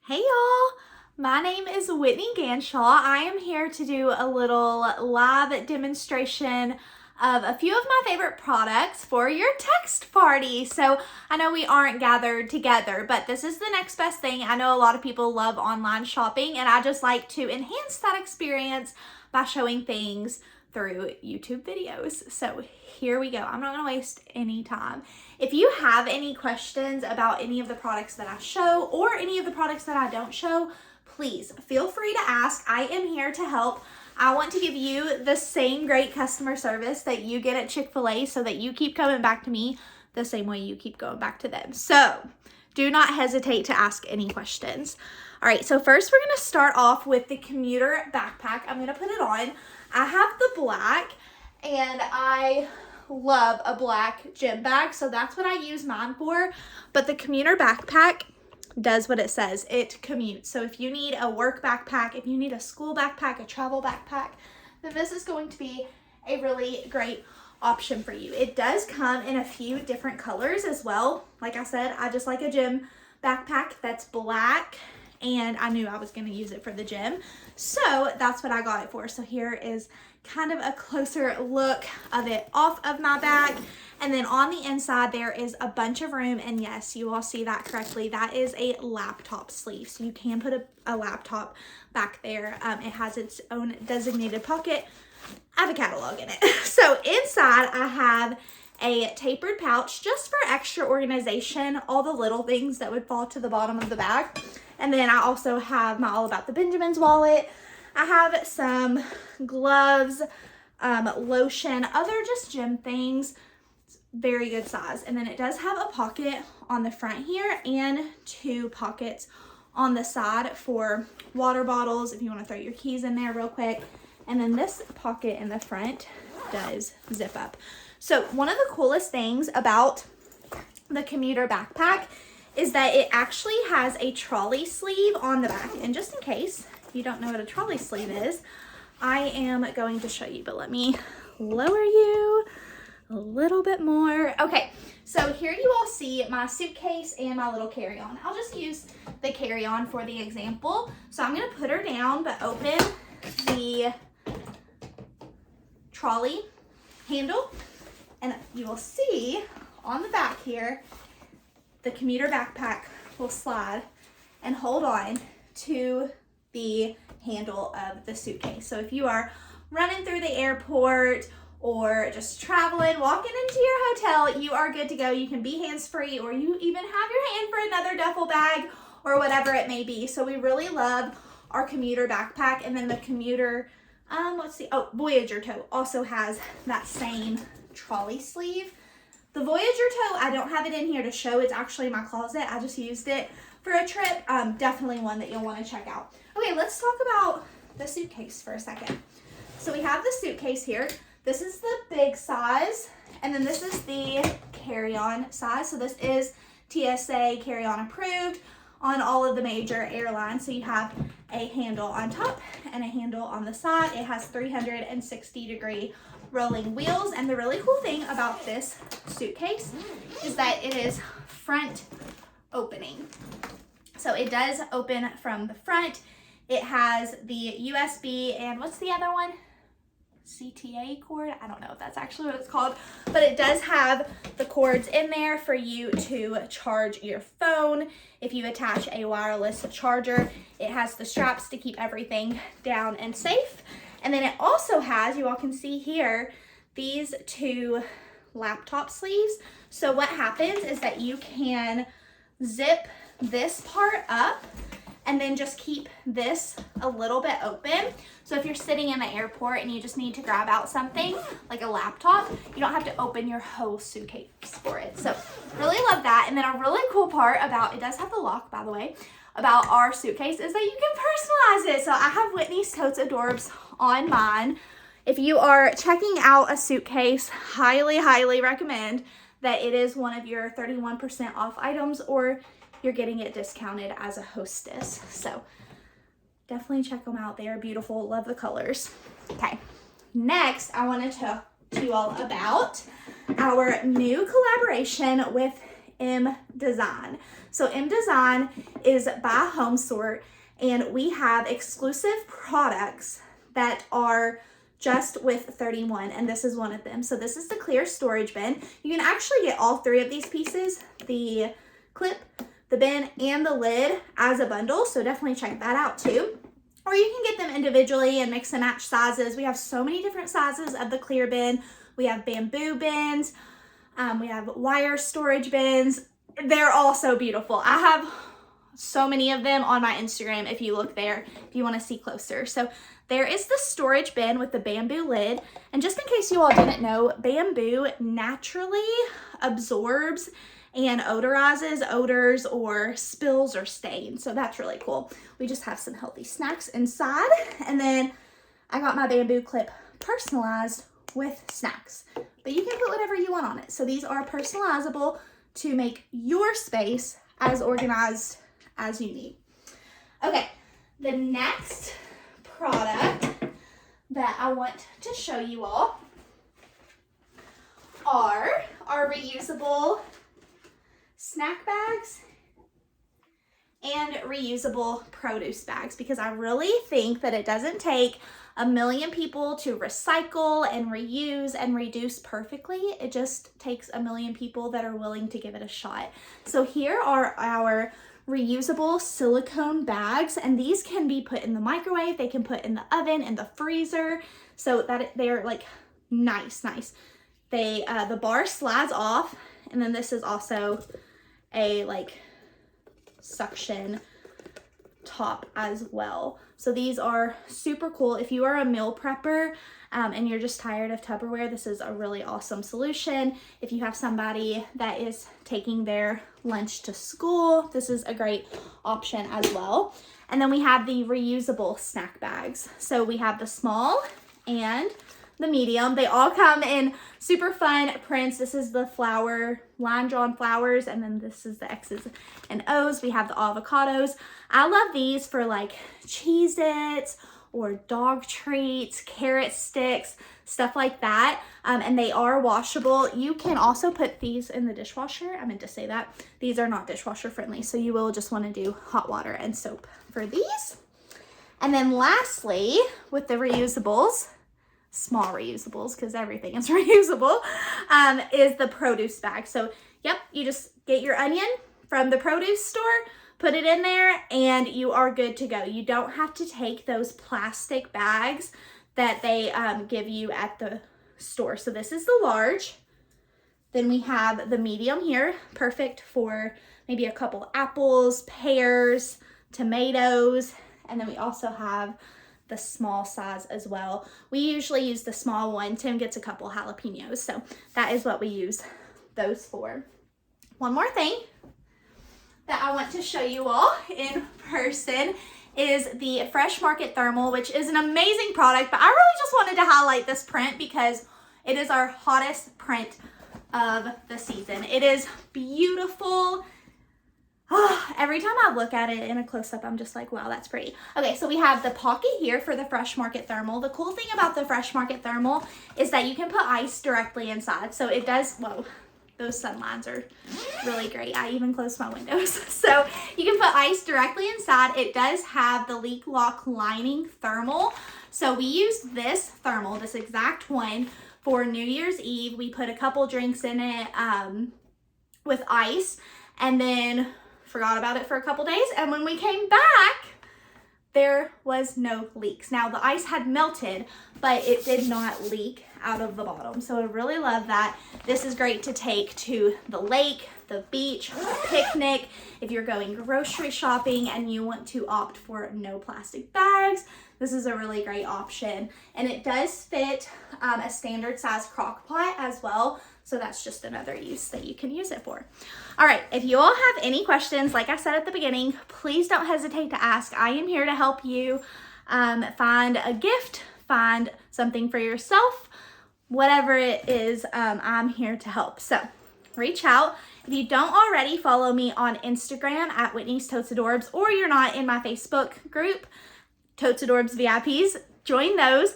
Hey y'all, my name is Whitney Ganschow. I am here to do a little live demonstration of a few of my favorite products for your text party. So I know we aren't gathered together, but this is the next best thing. I know a lot of people love online shopping, and I just like to enhance that experience by showing things through YouTube videos. So here we go. I'm not gonna waste any time. If you have any questions about any of the products that I show or any of the products that I don't show, please feel free to ask. I am here to help. I want to give you the same great customer service that you get at Chick-fil-A so that you keep coming back to me the same way you keep going back to them. So do not hesitate to ask any questions. All right, so first we're gonna start off with the commuter backpack. I'm gonna put it on. I have the black, and I love a black gym bag, so that's what I use mine for. But the commuter backpack does what it says. It commutes. So if you need a work backpack, if you need a school backpack, a travel backpack, then this is going to be a really great option for you. It does come in a few different colors as well. Like I said, I just like a gym backpack that's black, and I knew I was going to use it for the gym, so that's what I got it for. So here is kind of a closer look of it off of my back, and then on the inside there is a bunch of room, and yes, you all see that correctly, that is a laptop sleeve, so you can put a laptop back there. It has its own designated pocket. I have a catalog in it. So inside I have a tapered pouch just for extra organization, all the little things that would fall to the bottom of the bag. And then I also have my All About the Benjamins wallet. I have some gloves, lotion, other just gym things. Very good size. And then it does have a pocket on the front here and two pockets on the side for water bottles if you want to throw your keys in there real quick. And then this pocket in the front does zip up. So one of the coolest things about the commuter backpack is that it actually has a trolley sleeve on the back. And just in case you don't know what a trolley sleeve is, I am going to show you, but let me lower you a little bit more. Okay, so here you all see my suitcase and my little carry-on. I'll just use the carry-on for the example. So I'm gonna put her down, but open the trolley handle, and you will see on the back here, the commuter backpack will slide and hold on to the handle of the suitcase. So if you are running through the airport or just traveling, walking into your hotel, you are good to go. You can be hands-free, or you even have your hand for another duffel bag or whatever it may be. So we really love our commuter backpack. And then the commuter, Voyager tote also has that same trolley sleeve. The Voyager tote, I don't have it in here to show. It's actually in my closet. I just used it for a trip. Definitely one that you'll want to check out. Okay, let's talk about the suitcase for a second. So we have the suitcase here. This is the big size, and then this is the carry-on size. So this is TSA carry-on approved on all of the major airlines. So you have a handle on top and a handle on the side. It has 360-degree rolling wheels, and the really cool thing about this suitcase is that it is front opening. So it does open from the front. It has the USB and what's the other one? CTA cord? I don't know if that's actually what it's called, but it does have the cords in there for you to charge your phone. If you attach a wireless charger, it has the straps to keep everything down and safe. And then it also has, you all can see here, these two laptop sleeves. So what happens is that you can zip this part up and then just keep this a little bit open. So if you're sitting in the airport and you just need to grab out something like a laptop, you don't have to open your whole suitcase for it. So really love that. And then a really cool part about, it does have the lock, by the way, about our suitcase is that you can personalize it. So I have Whitney's Totes Adorbs on mine. If you are checking out a suitcase, highly recommend that it is one of your 31% off items, or you're getting it discounted as a hostess. So definitely check them out. They are beautiful. Love the colors. Okay, next I want to talk to you all about our new collaboration with M Design. So M Design is by Home Sort, and we have exclusive products that are just with 31, and this is one of them. So this is the clear storage bin. You can actually get all three of these pieces, the clip, the bin, and the lid as a bundle, so definitely check that out too. Or you can get them individually and mix and match sizes. We have so many different sizes of the clear bin. We have bamboo bins, we have wire storage bins. They're all so beautiful. I have so many of them on my Instagram if you look there, if you want to see closer. So there is the storage bin with the bamboo lid. And just in case you all didn't know, bamboo naturally absorbs and odorizes odors or spills or stains. So that's really cool. We just have some healthy snacks inside. And then I got my bamboo clip personalized with snacks. But you can put whatever you want on it. So these are personalizable to make your space as organized as you need. Okay, the next product that I want to show you all are our reusable snack bags and reusable produce bags, because I really think that it doesn't take a million people to recycle and reuse and reduce perfectly. It just takes a million people that are willing to give it a shot. So here are our reusable silicone bags, and these can be put in the microwave, they can put in the oven, in the freezer, so that they're like nice. They the bar slides off, and then this is also a like suction top as well. So these are super cool. If you are a meal prepper and you're just tired of Tupperware, this is a really awesome solution. If you have somebody that is taking their lunch to school, this is a great option as well. And then we have the reusable snack bags. So we have the small and the medium. They all come in super fun prints. This is the flower, line drawn flowers, and then this is the X's and O's. We have the avocados. I love these for like Cheez-Its or dog treats, carrot sticks, stuff like that. And they are washable. You can also put these in the dishwasher. I meant to say that. These are not dishwasher friendly, so you will just want to do hot water and soap for these. And then lastly, with the reusables, small reusables, because everything is reusable, is the produce bag. So yep, you just get your onion from the produce store, put it in there, and you are good to go. You don't have to take those plastic bags that they give you at the store. So this is the large. Then we have the medium here, perfect for maybe a couple apples, pears, tomatoes, and then we also have the small size as well. We usually use the small one. Tim gets a couple jalapenos, so that is what we use those for. One more thing that I want to show you all in person is the Fresh Market Thermal, which is an amazing product, but I really just wanted to highlight this print because it is our hottest print of the season. It is beautiful. Every time I look at it in a close-up, I'm just like, wow, that's pretty. Okay, so we have the pocket here for the Fresh Market Thermal. The cool thing about the Fresh Market Thermal is that you can put ice directly inside. So it does, whoa, those sun lines are really great. I even closed my windows. So you can put ice directly inside. It does have the leak lock lining thermal. So we used this thermal, this exact one, for New Year's Eve. We put a couple drinks in it with ice, and then forgot about it for a couple days, and when we came back, there was no leaks. Now the ice had melted, but it did not leak out of the bottom. So I really love that. This is great to take to the lake, the beach, a picnic, if you're going grocery shopping and you want to opt for no plastic bags. This is a really great option, and it does fit a standard size crock pot as well. So that's just another use that you can use it for. All right, if you all have any questions, like I said at the beginning, please don't hesitate to ask. I am here to help you find a gift, find something for yourself, whatever it is, I'm here to help. So reach out. If you don't already follow me on Instagram at Whitney's Totes Adorbs, or you're not in my Facebook group, Totes Adorbs VIPs, join those.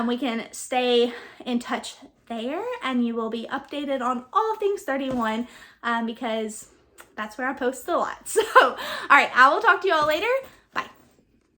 We can stay in touch there, and you will be updated on all things 31 because that's where I post a lot. So, all right, I will talk to you all later.